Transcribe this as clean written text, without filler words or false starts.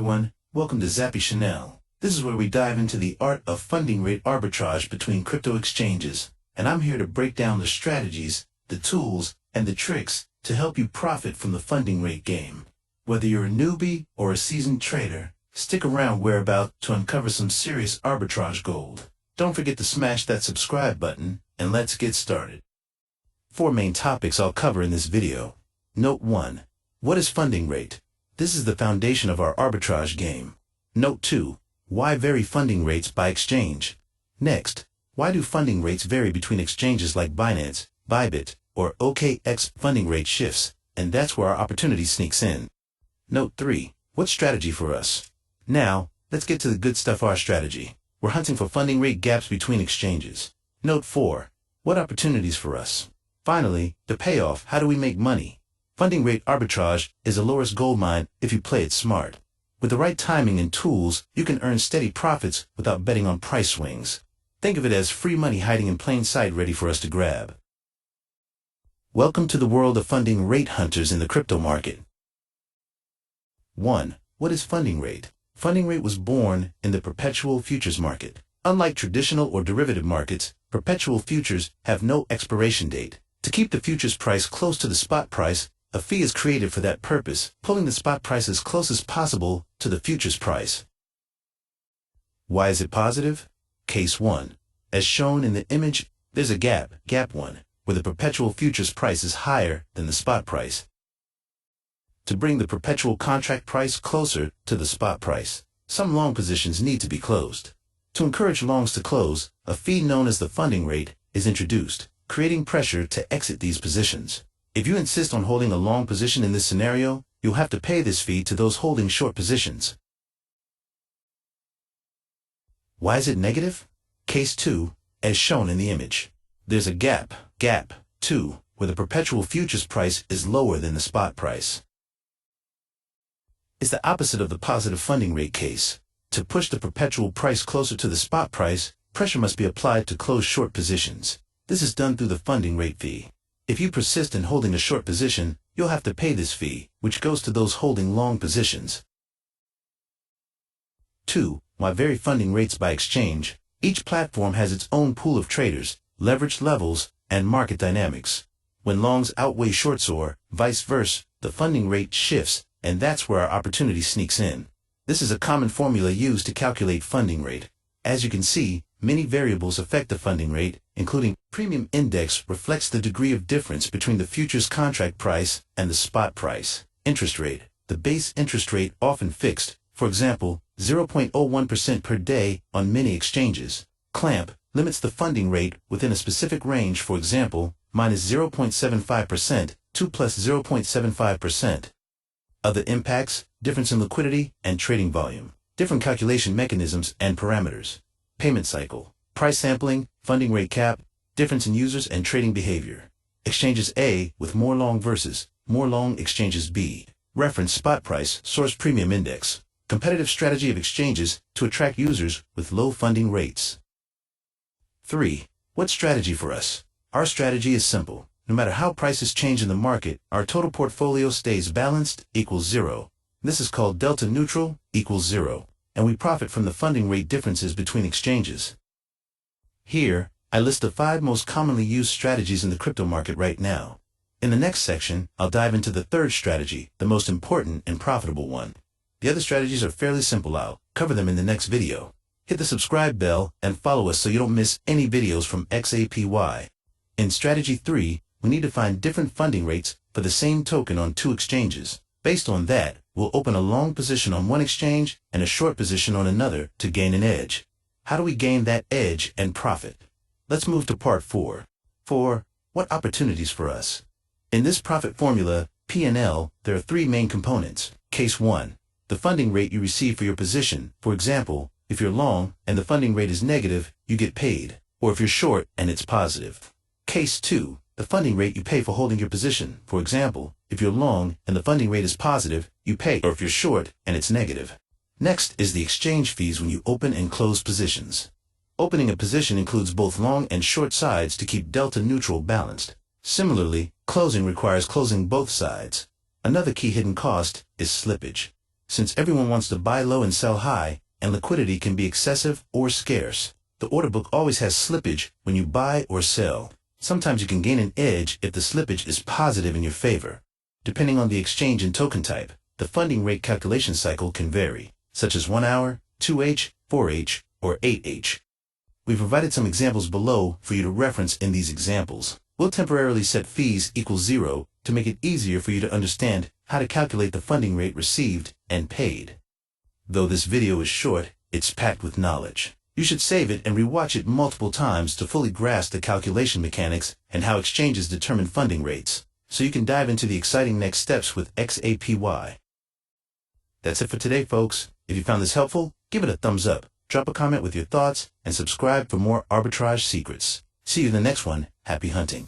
everyone, welcome to Zappy Chanel. This is where we dive into the art of funding rate arbitrage between crypto exchanges, and I'm here to break down the strategies, the tools, and the tricks to help you profit from the funding rate game. Whether you're a newbie or a seasoned trader, stick around, we're about to uncover some serious arbitrage gold. Don't forget to smash that subscribe button, and let's get started. 4 main topics I'll cover in this video. Note 1. What is funding rate? This is the foundation of our arbitrage game. Note 2. Why vary funding rates by exchange? Next, why do funding rates vary between exchanges like Binance, Bybit, or OKX? Funding rate shifts, and that's where our opportunity sneaks in. Note 3. What strategy for us? Now, let's get to the good stuff. Our strategy. We're hunting for funding rate gaps between exchanges. Note 4. What opportunities for us? Finally, the payoff. How do we make money? Funding rate arbitrage is a lowest gold mine if you play it smart. With the right timing and tools, you can earn steady profits without betting on price swings. Think of it as free money hiding in plain sight, ready for us to grab. Welcome to the world of funding rate hunters in the crypto market. 1. What is funding rate? Funding rate was born in the perpetual futures market. Unlike traditional or derivative markets, perpetual futures have no expiration date. To keep the futures price close to the spot price, a fee is created for that purpose, pulling the spot price as close as possible to the futures price. Why is it positive? Case 1. As shown in the image, there's a gap, gap 1, where the perpetual futures price is higher than the spot price. To bring the perpetual contract price closer to the spot price, some long positions need to be closed. To encourage longs to close, a fee known as the funding rate is introduced, creating pressure to exit these positions. If you insist on holding a long position in this scenario, you'll have to pay this fee to those holding short positions. Why is it negative? Case 2, as shown in the image. There's a gap, gap 2, where the perpetual futures price is lower than the spot price. It's the opposite of the positive funding rate case. To push the perpetual price closer to the spot price, pressure must be applied to close short positions. This is done through the funding rate fee. If you persist in holding a short position, you'll have to pay this fee, which goes to those holding long positions. 2. Why vary funding rates by exchange? Each platform has its own pool of traders, leverage levels, and market dynamics. When longs outweigh shorts or, vice versa, the funding rate shifts, and that's where our opportunity sneaks in. This is a common formula used to calculate funding rate. As you can see, many variables affect the funding rate, including premium index reflects the degree of difference between the futures contract price and the spot price. Interest rate, the base interest rate often fixed, for example, 0.01% per day on many exchanges. Clamp limits the funding rate within a specific range, for example, minus 0.75% to plus 0.75%. Other impacts, difference in liquidity and trading volume, different calculation mechanisms and parameters. Payment cycle, price sampling, funding rate cap, difference in users and trading behavior. Exchanges A with more long versus more long exchanges B. Reference spot price, source premium index. Competitive strategy of exchanges to attract users with low funding rates. 3. What strategy for us? Our strategy is simple. No matter how prices change in the market, our total portfolio stays balanced, equals 0. This is called delta neutral, equals 0. And we profit from the funding rate differences between exchanges. Here, I list the 5 most commonly used strategies in the crypto market right now. In the next section, I'll dive into the 3rd strategy, the most important and profitable one. The other strategies are fairly simple. I'll cover them in the next video. Hit the subscribe bell and follow us so you don't miss any videos from XAPY. In strategy 3, we need to find different funding rates for the same token on 2 exchanges. Based on that, we'll open a long position on one exchange and a short position on another to gain an edge. How do we gain that edge and profit? Let's move to part 4. 4. What opportunities for us? In this profit formula, P&L, there are 3 main components. Case 1. The funding rate you receive for your position. For example, if you're long and the funding rate is negative, you get paid. Or if you're short and it's positive. Case 2. The funding rate you pay for holding your position. For example, if you're long and the funding rate is positive, you pay, or if you're short and it's negative. Next is the exchange fees when you open and close positions. Opening a position includes both long and short sides to keep delta neutral balanced. Similarly, closing requires closing both sides. Another key hidden cost is slippage. Since everyone wants to buy low and sell high, and liquidity can be excessive or scarce, the order book always has slippage when you buy or sell. Sometimes you can gain an edge if the slippage is positive in your favor. Depending on the exchange and token type, the funding rate calculation cycle can vary, such as 1 hour, 2H, 4H, or 8H. We've provided some examples below for you to reference in these examples. We'll temporarily set fees equal 0 to make it easier for you to understand how to calculate the funding rate received and paid. Though this video is short, it's packed with knowledge. You should save it and rewatch it multiple times to fully grasp the calculation mechanics and how exchanges determine funding rates, so you can dive into the exciting next steps with XAPY. That's it for today, folks. If you found this helpful, give it a thumbs up, drop a comment with your thoughts, and subscribe for more arbitrage secrets. See you in the next one. Happy hunting.